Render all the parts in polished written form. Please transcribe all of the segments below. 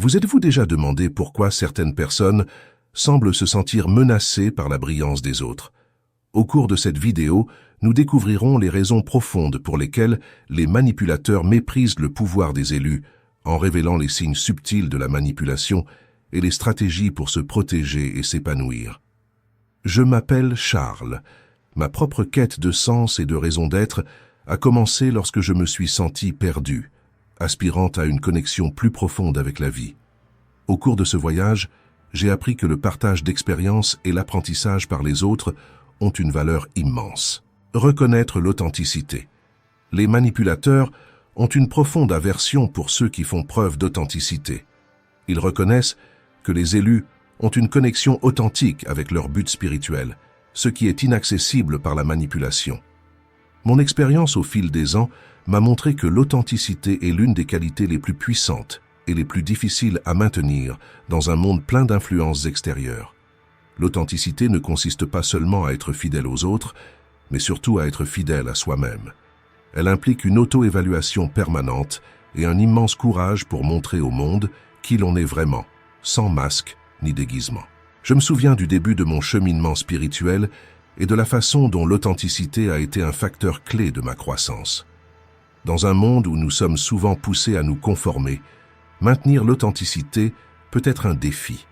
Vous êtes-vous déjà demandé pourquoi certaines personnes semblent se sentir menacées par la brillance des autres? Au cours de cette vidéo, nous découvrirons les raisons profondes pour lesquelles les manipulateurs méprisent le pouvoir des élus, en révélant les signes subtils de la manipulation et les stratégies pour se protéger et s'épanouir. Je m'appelle Charles. Ma propre quête de sens et de raison d'être a commencé lorsque je me suis senti perdu, aspirant à une connexion plus profonde avec la vie. Au cours de ce voyage, j'ai appris que le partage d'expériences et l'apprentissage par les autres ont une valeur immense. Reconnaître l'authenticité. Les manipulateurs ont une profonde aversion pour ceux qui font preuve d'authenticité. Ils reconnaissent que les élus ont une connexion authentique avec leur but spirituel, ce qui est inaccessible par la manipulation. Mon expérience au fil des ans m'a montré que l'authenticité est l'une des qualités les plus puissantes et les plus difficiles à maintenir dans un monde plein d'influences extérieures. L'authenticité ne consiste pas seulement à être fidèle aux autres, mais surtout à être fidèle à soi-même. Elle implique une auto-évaluation permanente et un immense courage pour montrer au monde qui l'on est vraiment, sans masque ni déguisement. Je me souviens du début de mon cheminement spirituel et de la façon dont l'authenticité a été un facteur clé de ma croissance. Dans un monde où nous sommes souvent poussés à nous conformer, maintenir l'authenticité peut être un défi.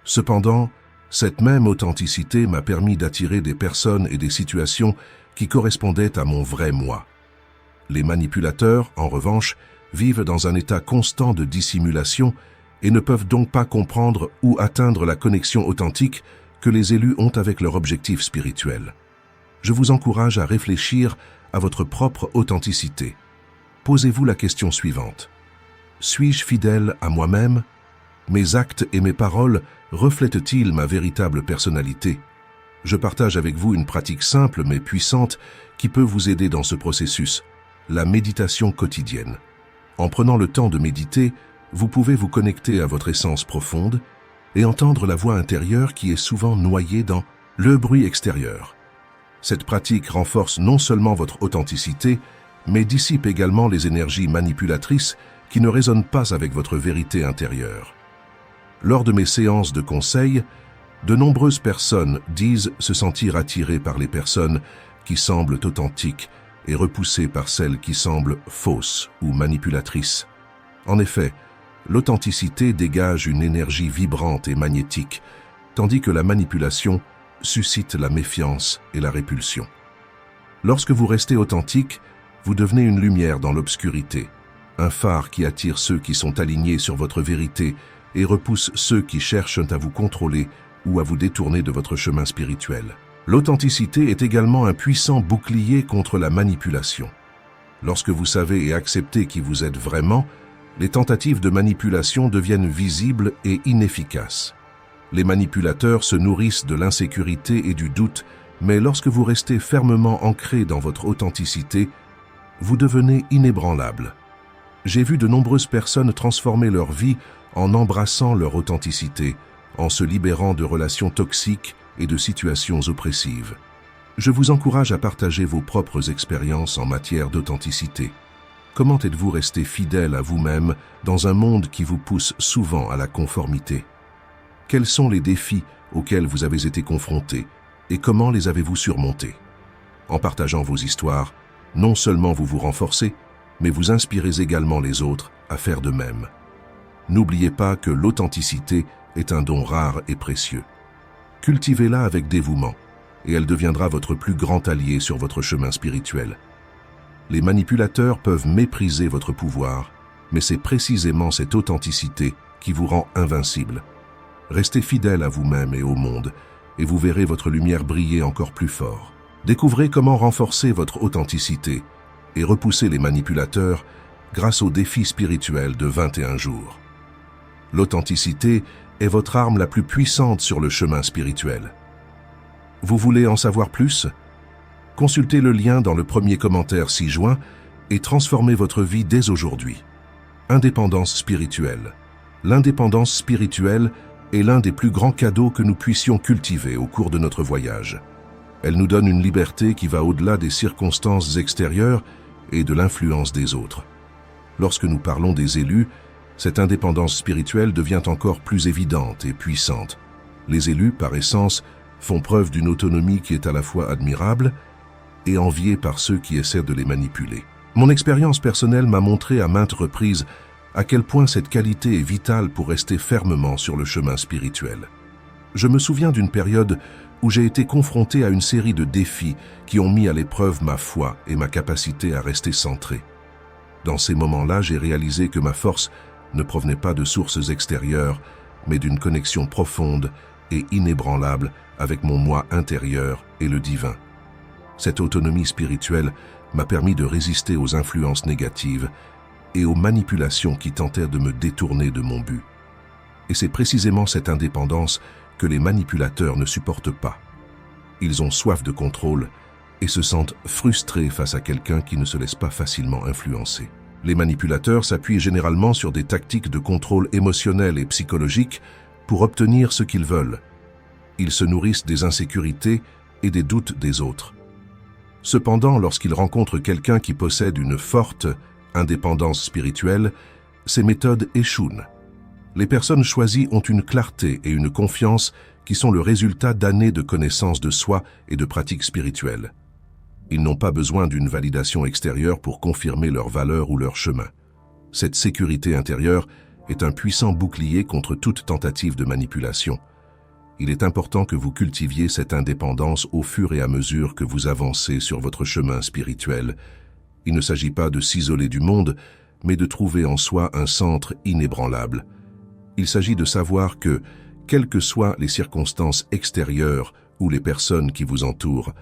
Cependant, cette même authenticité m'a permis d'attirer des personnes et des situations qui correspondaient à mon vrai moi. Les manipulateurs, en revanche, vivent dans un état constant de dissimulation et ne peuvent donc pas comprendre ou atteindre la connexion authentique que les élus ont avec leur objectif spirituel. Je vous encourage à réfléchir à votre propre authenticité. Posez-vous la question suivante. Suis-je fidèle à moi-même? Mes actes et mes paroles reflètent-ils ma véritable personnalité? Je partage avec vous une pratique simple mais puissante qui peut vous aider dans ce processus, la méditation quotidienne. En prenant le temps de méditer, vous pouvez vous connecter à votre essence profonde et entendre la voix intérieure qui est souvent noyée dans le bruit extérieur. Cette pratique renforce non seulement votre authenticité, mais dissipe également les énergies manipulatrices qui ne résonnent pas avec votre vérité intérieure. Lors de mes séances de conseil, de nombreuses personnes disent se sentir attirées par les personnes qui semblent authentiques et repoussées par celles qui semblent fausses ou manipulatrices. En effet, l'authenticité dégage une énergie vibrante et magnétique, tandis que la manipulation suscite la méfiance et la répulsion. Lorsque vous restez authentique, vous devenez une lumière dans l'obscurité, un phare qui attire ceux qui sont alignés sur votre vérité et repousse ceux qui cherchent à vous contrôler ou à vous détourner de votre chemin spirituel. L'authenticité est également un puissant bouclier contre la manipulation. Lorsque vous savez et acceptez qui vous êtes vraiment, les tentatives de manipulation deviennent visibles et inefficaces. Les manipulateurs se nourrissent de l'insécurité et du doute, mais lorsque vous restez fermement ancré dans votre authenticité, vous devenez inébranlable. J'ai vu de nombreuses personnes transformer leur vie en embrassant leur authenticité, en se libérant de relations toxiques et de situations oppressives. Je vous encourage à partager vos propres expériences en matière d'authenticité. Comment êtes-vous resté fidèle à vous-même dans un monde qui vous pousse souvent à la conformité? Quels sont les défis auxquels vous avez été confrontés et comment les avez-vous surmontés? En partageant vos histoires, non seulement vous vous renforcez, mais vous inspirez également les autres à faire de même. N'oubliez pas que l'authenticité est un don rare et précieux. Cultivez-la avec dévouement, et elle deviendra votre plus grand allié sur votre chemin spirituel. Les manipulateurs peuvent mépriser votre pouvoir, mais c'est précisément cette authenticité qui vous rend invincible. Restez fidèle à vous-même et au monde, et vous verrez votre lumière briller encore plus fort. Découvrez comment renforcer votre authenticité et repousser les manipulateurs grâce au défi spirituel de 21 jours. L'authenticité est votre arme la plus puissante sur le chemin spirituel. Vous voulez en savoir plus? Consultez le lien dans le premier commentaire ci-joint et transformez votre vie dès aujourd'hui. Indépendance spirituelle. L'indépendance spirituelle est l'un des plus grands cadeaux que nous puissions cultiver au cours de notre voyage. Elle nous donne une liberté qui va au-delà des circonstances extérieures et de l'influence des autres. Lorsque nous parlons des élus, Cette indépendance spirituelle devient encore plus évidente et puissante. Les élus, par essence, font preuve d'une autonomie qui est à la fois admirable et enviée par ceux qui essaient de les manipuler. Mon expérience personnelle m'a montré à maintes reprises à quel point cette qualité est vitale pour rester fermement sur le chemin spirituel. Je me souviens d'une période où j'ai été confronté à une série de défis qui ont mis à l'épreuve ma foi et ma capacité à rester centré. Dans ces moments-là, j'ai réalisé que ma force ne provenait pas de sources extérieures, mais d'une connexion profonde et inébranlable avec mon moi intérieur et le divin. Cette autonomie spirituelle m'a permis de résister aux influences négatives et aux manipulations qui tentaient de me détourner de mon but. Et c'est précisément cette indépendance que les manipulateurs ne supportent pas. Ils ont soif de contrôle et se sentent frustrés face à quelqu'un qui ne se laisse pas facilement influencer. Les manipulateurs s'appuient généralement sur des tactiques de contrôle émotionnel et psychologique pour obtenir ce qu'ils veulent. Ils se nourrissent des insécurités et des doutes des autres. Cependant, lorsqu'ils rencontrent quelqu'un qui possède une forte indépendance spirituelle, ces méthodes échouent. Les personnes choisies ont une clarté et une confiance qui sont le résultat d'années de connaissance de soi et de pratiques spirituelles. Ils n'ont pas besoin d'une validation extérieure pour confirmer leur valeur ou leur chemin. Cette sécurité intérieure est un puissant bouclier contre toute tentative de manipulation. Il est important que vous cultiviez cette indépendance au fur et à mesure que vous avancez sur votre chemin spirituel. Il ne s'agit pas de s'isoler du monde, mais de trouver en soi un centre inébranlable. Il s'agit de savoir que, quelles que soient les circonstances extérieures ou les personnes qui vous entourent,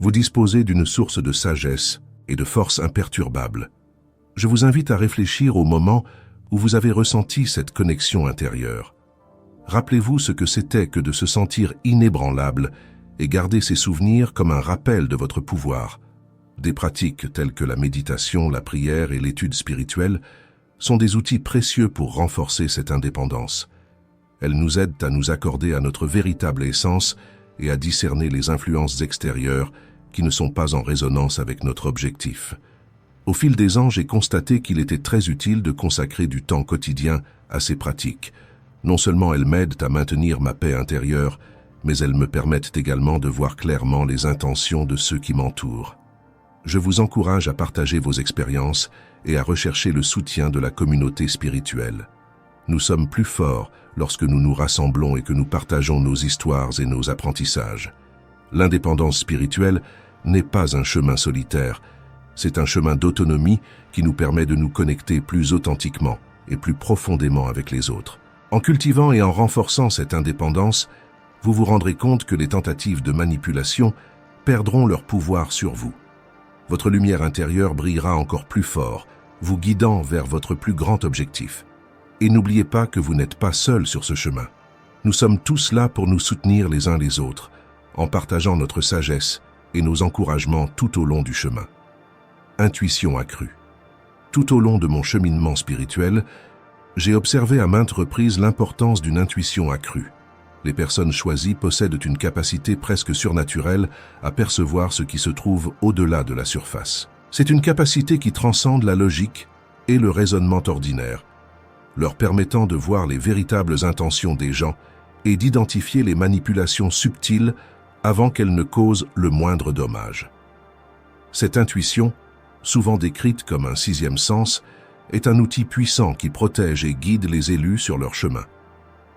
vous disposez d'une source de sagesse et de force imperturbable. Je vous invite à réfléchir au moment où vous avez ressenti cette connexion intérieure. Rappelez-vous ce que c'était que de se sentir inébranlable et gardez ces souvenirs comme un rappel de votre pouvoir. Des pratiques telles que la méditation, la prière et l'étude spirituelle sont des outils précieux pour renforcer cette indépendance. Elles nous aident à nous accorder à notre véritable essence et à discerner les influences extérieures qui ne sont pas en résonance avec notre objectif. Au fil des ans, j'ai constaté qu'il était très utile de consacrer du temps quotidien à ces pratiques. Non seulement elles m'aident à maintenir ma paix intérieure, mais elles me permettent également de voir clairement les intentions de ceux qui m'entourent. Je vous encourage à partager vos expériences et à rechercher le soutien de la communauté spirituelle. Nous sommes plus forts lorsque nous nous rassemblons et que nous partageons nos histoires et nos apprentissages. L'indépendance spirituelle n'est pas un chemin solitaire, c'est un chemin d'autonomie qui nous permet de nous connecter plus authentiquement et plus profondément avec les autres. En cultivant et en renforçant cette indépendance, vous vous rendrez compte que les tentatives de manipulation perdront leur pouvoir sur vous. Votre lumière intérieure brillera encore plus fort, vous guidant vers votre plus grand objectif. Et n'oubliez pas que vous n'êtes pas seul sur ce chemin. Nous sommes tous là pour nous soutenir les uns les autres, en partageant notre sagesse et nos encouragements tout au long du chemin. Intuition accrue. Tout au long de mon cheminement spirituel, j'ai observé à maintes reprises l'importance d'une intuition accrue. Les personnes choisies possèdent une capacité presque surnaturelle à percevoir ce qui se trouve au-delà de la surface. C'est une capacité qui transcende la logique et le raisonnement ordinaire, leur permettant de voir les véritables intentions des gens et d'identifier les manipulations subtiles avant qu'elles ne causent le moindre dommage. Cette intuition, souvent décrite comme un sixième sens, est un outil puissant qui protège et guide les élus sur leur chemin.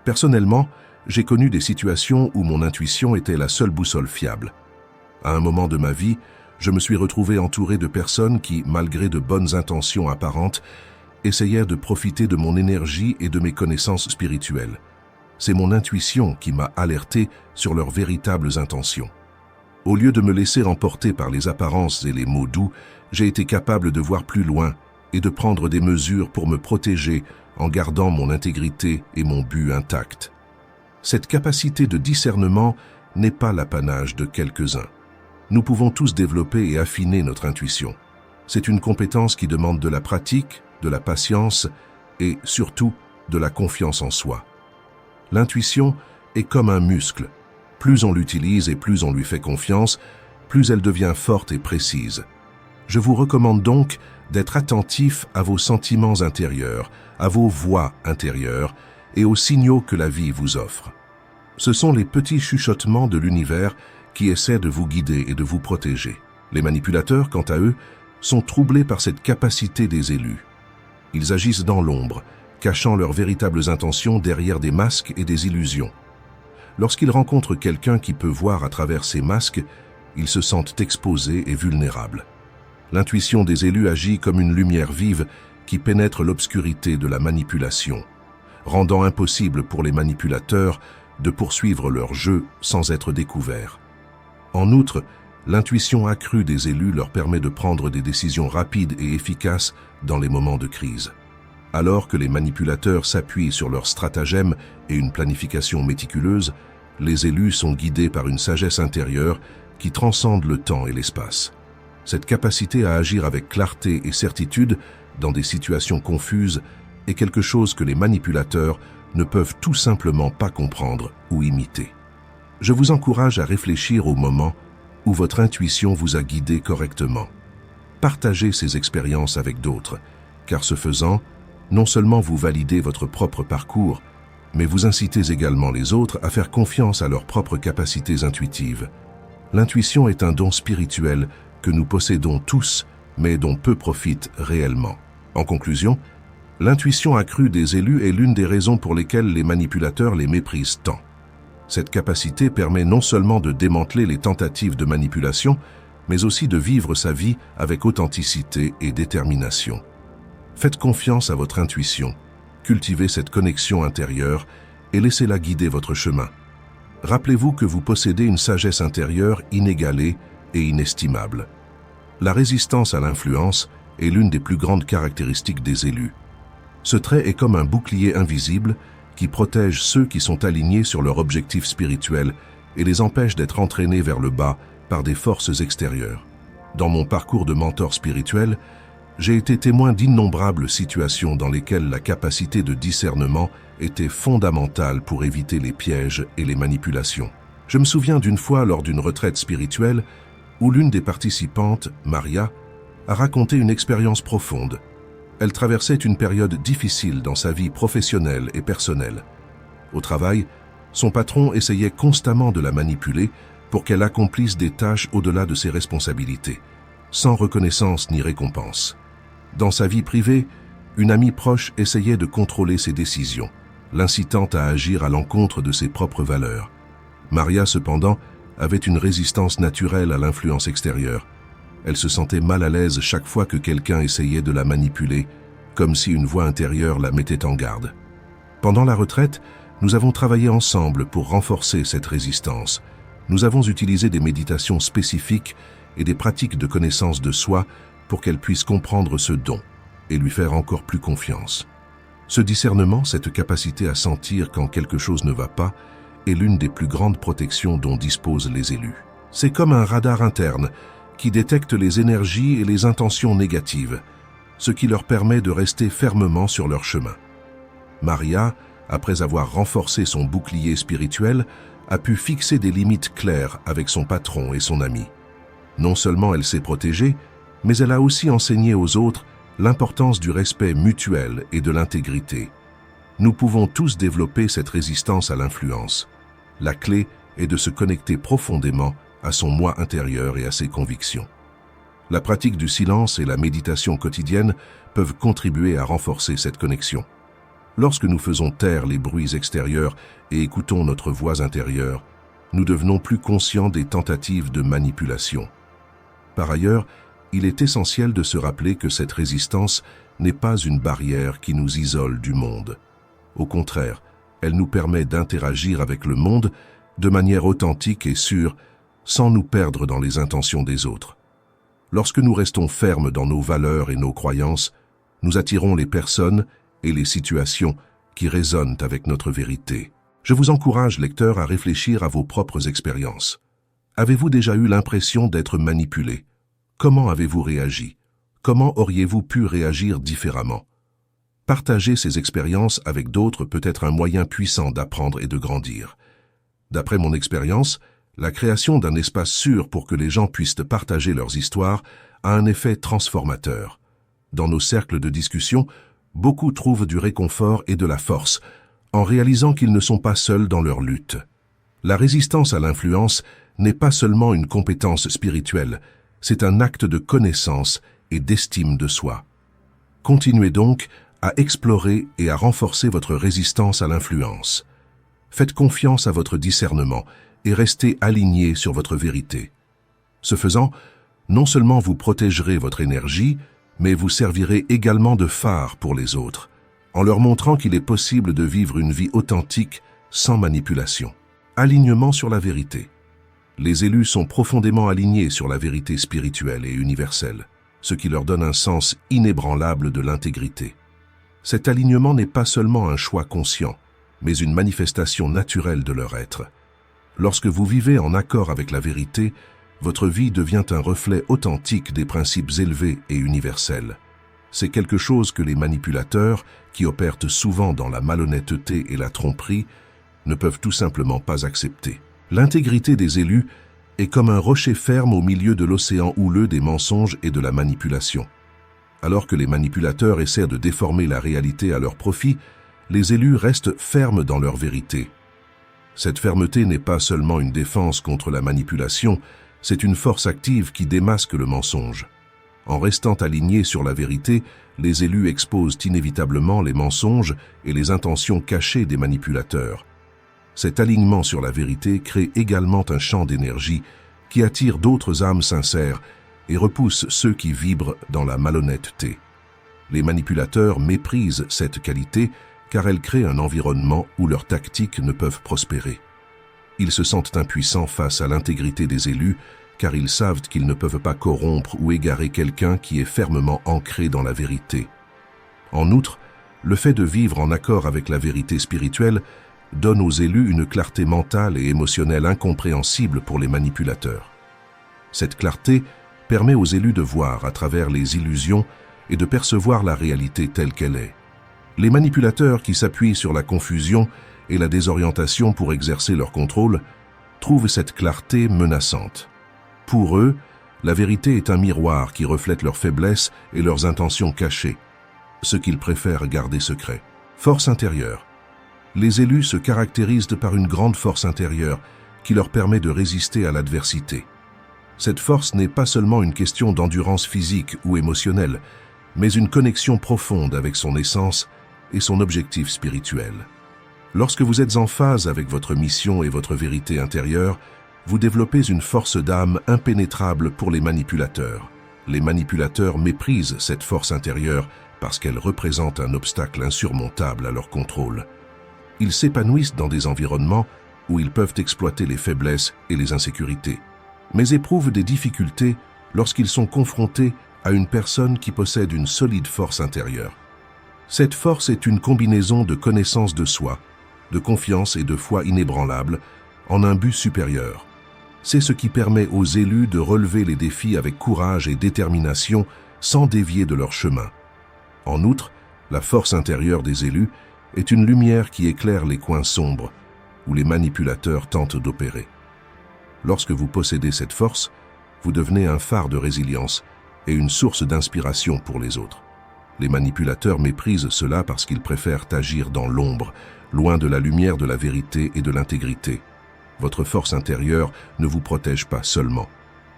Personnellement, j'ai connu des situations où mon intuition était la seule boussole fiable. À un moment de ma vie, je me suis retrouvé entouré de personnes qui, malgré de bonnes intentions apparentes, essayaient de profiter de mon énergie et de mes connaissances spirituelles. C'est mon intuition qui m'a alerté sur leurs véritables intentions. Au lieu de me laisser emporter par les apparences et les mots doux, j'ai été capable de voir plus loin et de prendre des mesures pour me protéger en gardant mon intégrité et mon but intact. Cette capacité de discernement n'est pas l'apanage de quelques-uns. Nous pouvons tous développer et affiner notre intuition. C'est une compétence qui demande de la pratique, de la patience et, surtout, de la confiance en soi. L'intuition est comme un muscle. Plus on l'utilise et plus on lui fait confiance, plus elle devient forte et précise. Je vous recommande donc, d'être attentif à vos sentiments intérieurs, à vos voix intérieures et aux signaux que la vie vous offre. Ce sont les petits chuchotements de l'univers qui essaient de vous guider et de vous protéger. Les manipulateurs, quant à eux, sont troublés par cette capacité des élus. Ils agissent dans l'ombre, cachant leurs véritables intentions derrière des masques et des illusions. Lorsqu'ils rencontrent quelqu'un qui peut voir à travers ces masques, ils se sentent exposés et vulnérables. L'intuition des élus agit comme une lumière vive qui pénètre l'obscurité de la manipulation, rendant impossible pour les manipulateurs de poursuivre leur jeu sans être découverts. En outre, l'intuition accrue des élus leur permet de prendre des décisions rapides et efficaces dans les moments de crise. Alors que les manipulateurs s'appuient sur leurs stratagèmes et une planification méticuleuse, les élus sont guidés par une sagesse intérieure qui transcende le temps et l'espace. Cette capacité à agir avec clarté et certitude dans des situations confuses est quelque chose que les manipulateurs ne peuvent tout simplement pas comprendre ou imiter. Je vous encourage à réfléchir au moment où votre intuition vous a guidé correctement. Partagez ces expériences avec d'autres, car ce faisant, non seulement vous validez votre propre parcours, mais vous incitez également les autres à faire confiance à leurs propres capacités intuitives. L'intuition est un don spirituel que nous possédons tous, mais dont peu profitent réellement. En conclusion, l'intuition accrue des élus est l'une des raisons pour lesquelles les manipulateurs les méprisent tant. Cette capacité permet non seulement de démanteler les tentatives de manipulation, mais aussi de vivre sa vie avec authenticité et détermination. Faites confiance à votre intuition, cultivez cette connexion intérieure et laissez-la guider votre chemin. Rappelez-vous que vous possédez une sagesse intérieure inégalée et inestimable. La résistance à l'influence est l'une des plus grandes caractéristiques des élus. Ce trait est comme un bouclier invisible qui protège ceux qui sont alignés sur leur objectif spirituel et les empêche d'être entraînés vers le bas par des forces extérieures. Dans mon parcours de mentor spirituel, j'ai été témoin d'innombrables situations dans lesquelles la capacité de discernement était fondamentale pour éviter les pièges et les manipulations. Je me souviens d'une fois lors d'une retraite spirituelle où l'une des participantes, Maria, a raconté une expérience profonde. Elle traversait une période difficile dans sa vie professionnelle et personnelle. Au travail, son patron essayait constamment de la manipuler pour qu'elle accomplisse des tâches au-delà de ses responsabilités, sans reconnaissance ni récompense. Dans sa vie privée, une amie proche essayait de contrôler ses décisions, l'incitant à agir à l'encontre de ses propres valeurs. Maria, cependant, avait une résistance naturelle à l'influence extérieure. Elle se sentait mal à l'aise chaque fois que quelqu'un essayait de la manipuler, comme si une voix intérieure la mettait en garde. Pendant la retraite, nous avons travaillé ensemble pour renforcer cette résistance. Nous avons utilisé des méditations spécifiques et des pratiques de connaissance de soi pour qu'elle puisse comprendre ce don et lui faire encore plus confiance. Ce discernement, cette capacité à sentir quand quelque chose ne va pas, est l'une des plus grandes protections dont disposent les élus. C'est comme un radar interne qui détecte les énergies et les intentions négatives, ce qui leur permet de rester fermement sur leur chemin. Maria, après avoir renforcé son bouclier spirituel, a pu fixer des limites claires avec son patron et son ami. Non seulement elle s'est protégée, mais elle a aussi enseigné aux autres l'importance du respect mutuel et de l'intégrité. Nous pouvons tous développer cette résistance à l'influence. La clé est de se connecter profondément à son moi intérieur et à ses convictions. La pratique du silence et la méditation quotidienne peuvent contribuer à renforcer cette connexion. Lorsque nous faisons taire les bruits extérieurs et écoutons notre voix intérieure, nous devenons plus conscients des tentatives de manipulation. Par ailleurs, il est essentiel de se rappeler que cette résistance n'est pas une barrière qui nous isole du monde. Au contraire, elle nous permet d'interagir avec le monde de manière authentique et sûre, sans nous perdre dans les intentions des autres. Lorsque nous restons fermes dans nos valeurs et nos croyances, nous attirons les personnes et les situations qui résonnent avec notre vérité. Je vous encourage, lecteur, à réfléchir à vos propres expériences. Avez-vous déjà eu l'impression d'être manipulé? Comment avez-vous réagi? Comment auriez-vous pu réagir différemment? Partager ces expériences avec d'autres peut être un moyen puissant d'apprendre et de grandir. D'après mon expérience, la création d'un espace sûr pour que les gens puissent partager leurs histoires a un effet transformateur. Dans nos cercles de discussion, beaucoup trouvent du réconfort et de la force, en réalisant qu'ils ne sont pas seuls dans leur lutte. La résistance à l'influence n'est pas seulement une compétence spirituelle, c'est un acte de connaissance et d'estime de soi. Continuez donc à explorer et à renforcer votre résistance à l'influence. Faites confiance à votre discernement et restez aligné sur votre vérité. Ce faisant, non seulement vous protégerez votre énergie, mais vous servirez également de phare pour les autres, en leur montrant qu'il est possible de vivre une vie authentique sans manipulation. Alignement sur la vérité. Les élus sont profondément alignés sur la vérité spirituelle et universelle, ce qui leur donne un sens inébranlable de l'intégrité. Cet alignement n'est pas seulement un choix conscient, mais une manifestation naturelle de leur être. Lorsque vous vivez en accord avec la vérité, votre vie devient un reflet authentique des principes élevés et universels. C'est quelque chose que les manipulateurs, qui opèrent souvent dans la malhonnêteté et la tromperie, ne peuvent tout simplement pas accepter. L'intégrité des élus est comme un rocher ferme au milieu de l'océan houleux des mensonges et de la manipulation. Alors que les manipulateurs essaient de déformer la réalité à leur profit, les élus restent fermes dans leur vérité. Cette fermeté n'est pas seulement une défense contre la manipulation, c'est une force active qui démasque le mensonge. En restant alignés sur la vérité, les élus exposent inévitablement les mensonges et les intentions cachées des manipulateurs. Cet alignement sur la vérité crée également un champ d'énergie qui attire d'autres âmes sincères et repousse ceux qui vibrent dans la malhonnêteté. Les manipulateurs méprisent cette qualité car elle crée un environnement où leurs tactiques ne peuvent prospérer. Ils se sentent impuissants face à l'intégrité des élus car ils savent qu'ils ne peuvent pas corrompre ou égarer quelqu'un qui est fermement ancré dans la vérité. En outre, le fait de vivre en accord avec la vérité spirituelle donne aux élus une clarté mentale et émotionnelle incompréhensible pour les manipulateurs. Cette clarté permet aux élus de voir à travers les illusions et de percevoir la réalité telle qu'elle est. Les manipulateurs qui s'appuient sur la confusion et la désorientation pour exercer leur contrôle trouvent cette clarté menaçante. Pour eux, la vérité est un miroir qui reflète leurs faiblesses et leurs intentions cachées, ce qu'ils préfèrent garder secret. Force intérieure. Les élus se caractérisent par une grande force intérieure qui leur permet de résister à l'adversité. Cette force n'est pas seulement une question d'endurance physique ou émotionnelle, mais une connexion profonde avec son essence et son objectif spirituel. Lorsque vous êtes en phase avec votre mission et votre vérité intérieure, vous développez une force d'âme impénétrable pour les manipulateurs. Les manipulateurs méprisent cette force intérieure parce qu'elle représente un obstacle insurmontable à leur contrôle. Ils s'épanouissent dans des environnements où ils peuvent exploiter les faiblesses et les insécurités, mais éprouvent des difficultés lorsqu'ils sont confrontés à une personne qui possède une solide force intérieure. Cette force est une combinaison de connaissance de soi, de confiance et de foi inébranlable en un but supérieur. C'est ce qui permet aux élus de relever les défis avec courage et détermination sans dévier de leur chemin. En outre, la force intérieure des élus est une lumière qui éclaire les coins sombres où les manipulateurs tentent d'opérer. Lorsque vous possédez cette force, vous devenez un phare de résilience et une source d'inspiration pour les autres. Les manipulateurs méprisent cela parce qu'ils préfèrent agir dans l'ombre, loin de la lumière de la vérité et de l'intégrité. Votre force intérieure ne vous protège pas seulement.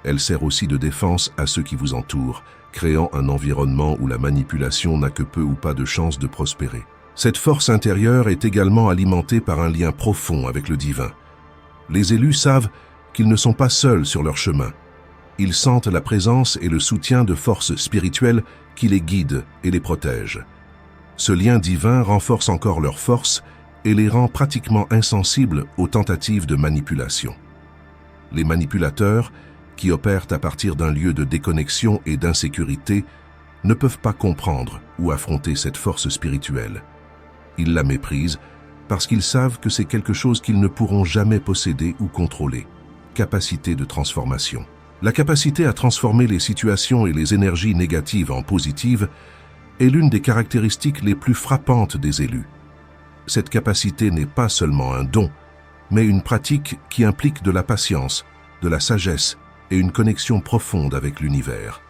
Elle sert aussi de défense à ceux qui vous entourent, créant un environnement où la manipulation n'a que peu ou pas de chance de prospérer. Cette force intérieure est également alimentée par un lien profond avec le divin. Les élus savent qu'ils ne sont pas seuls sur leur chemin. Ils sentent la présence et le soutien de forces spirituelles qui les guident et les protègent. Ce lien divin renforce encore leur force et les rend pratiquement insensibles aux tentatives de manipulation. Les manipulateurs, qui opèrent à partir d'un lieu de déconnexion et d'insécurité, ne peuvent pas comprendre ou affronter cette force spirituelle. Ils la méprisent parce qu'ils savent que c'est quelque chose qu'ils ne pourront jamais posséder ou contrôler. Capacité de transformation. La capacité à transformer les situations et les énergies négatives en positives est l'une des caractéristiques les plus frappantes des élus. Cette capacité n'est pas seulement un don, mais une pratique qui implique de la patience, de la sagesse et une connexion profonde avec l'univers.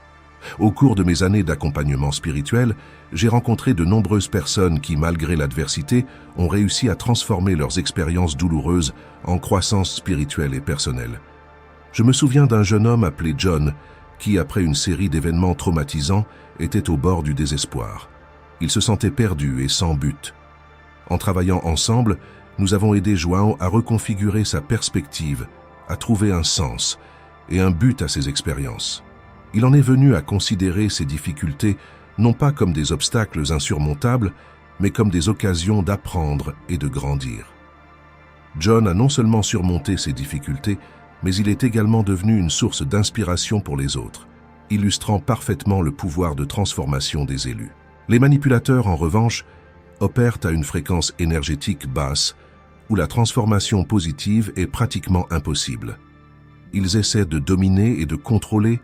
Au cours de mes années d'accompagnement spirituel, j'ai rencontré de nombreuses personnes qui, malgré l'adversité, ont réussi à transformer leurs expériences douloureuses en croissance spirituelle et personnelle. Je me souviens d'un jeune homme appelé John qui, après une série d'événements traumatisants, était au bord du désespoir. Il se sentait perdu et sans but. En travaillant ensemble, nous avons aidé João à reconfigurer sa perspective, à trouver un sens et un but à ses expériences. Il en est venu à considérer ces difficultés non pas comme des obstacles insurmontables, mais comme des occasions d'apprendre et de grandir. John a non seulement surmonté ces difficultés, mais il est également devenu une source d'inspiration pour les autres, illustrant parfaitement le pouvoir de transformation des élus. Les manipulateurs, en revanche, opèrent à une fréquence énergétique basse, où la transformation positive est pratiquement impossible. Ils essaient de dominer et de contrôler,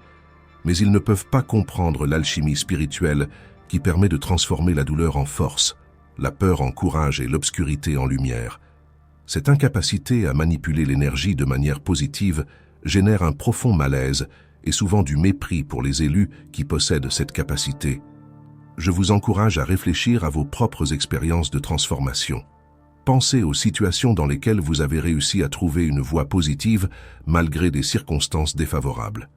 mais ils ne peuvent pas comprendre l'alchimie spirituelle qui permet de transformer la douleur en force, la peur en courage et l'obscurité en lumière. Cette incapacité à manipuler l'énergie de manière positive génère un profond malaise et souvent du mépris pour les élus qui possèdent cette capacité. Je vous encourage à réfléchir à vos propres expériences de transformation. Pensez aux situations dans lesquelles vous avez réussi à trouver une voie positive malgré des circonstances défavorables.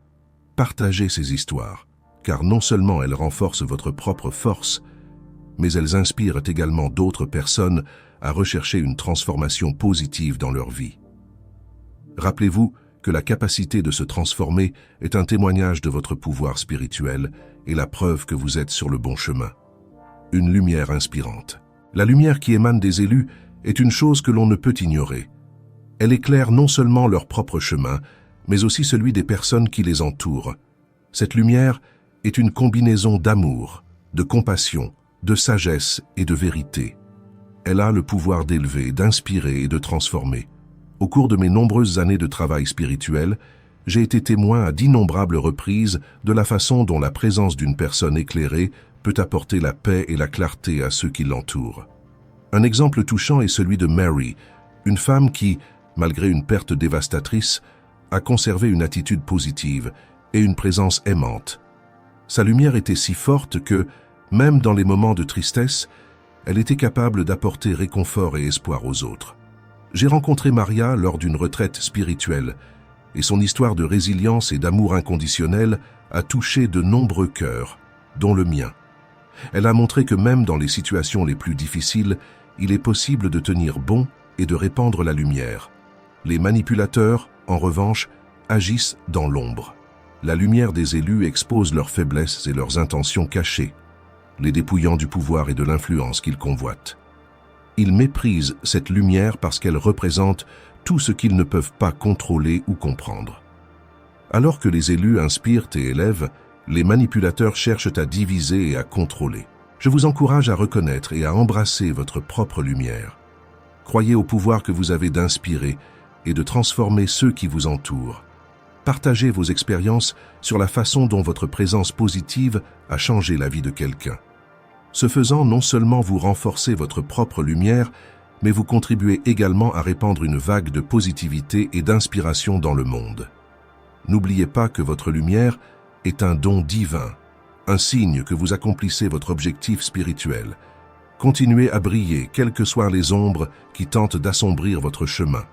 Partagez ces histoires, car non seulement elles renforcent votre propre force, mais elles inspirent également d'autres personnes à rechercher une transformation positive dans leur vie. Rappelez-vous que la capacité de se transformer est un témoignage de votre pouvoir spirituel et la preuve que vous êtes sur le bon chemin. Une lumière inspirante. La lumière qui émane des élus est une chose que l'on ne peut ignorer. Elle éclaire non seulement leur propre chemin, mais aussi celui des personnes qui les entourent. Cette lumière est une combinaison d'amour, de compassion, de sagesse et de vérité. Elle a le pouvoir d'élever, d'inspirer et de transformer. Au cours de mes nombreuses années de travail spirituel, j'ai été témoin à d'innombrables reprises de la façon dont la présence d'une personne éclairée peut apporter la paix et la clarté à ceux qui l'entourent. Un exemple touchant est celui de Mary, une femme qui, malgré une perte dévastatrice, a conservé une attitude positive et une présence aimante. Sa lumière était si forte que, même dans les moments de tristesse, elle était capable d'apporter réconfort et espoir aux autres. J'ai rencontré Maria lors d'une retraite spirituelle, et son histoire de résilience et d'amour inconditionnel a touché de nombreux cœurs, dont le mien. Elle a montré que même dans les situations les plus difficiles, il est possible de tenir bon et de répandre la lumière. Les manipulateurs, en revanche, agissent dans l'ombre. La lumière des élus expose leurs faiblesses et leurs intentions cachées, les dépouillant du pouvoir et de l'influence qu'ils convoitent. Ils méprisent cette lumière parce qu'elle représente tout ce qu'ils ne peuvent pas contrôler ou comprendre. Alors que les élus inspirent et élèvent, les manipulateurs cherchent à diviser et à contrôler. Je vous encourage à reconnaître et à embrasser votre propre lumière. Croyez au pouvoir que vous avez d'inspirer et de transformer ceux qui vous entourent. Partagez vos expériences sur la façon dont votre présence positive a changé la vie de quelqu'un. Ce faisant, non seulement vous renforcez votre propre lumière, mais vous contribuez également à répandre une vague de positivité et d'inspiration dans le monde. N'oubliez pas que votre lumière est un don divin, un signe que vous accomplissez votre objectif spirituel. Continuez à briller, quelles que soient les ombres qui tentent d'assombrir votre chemin.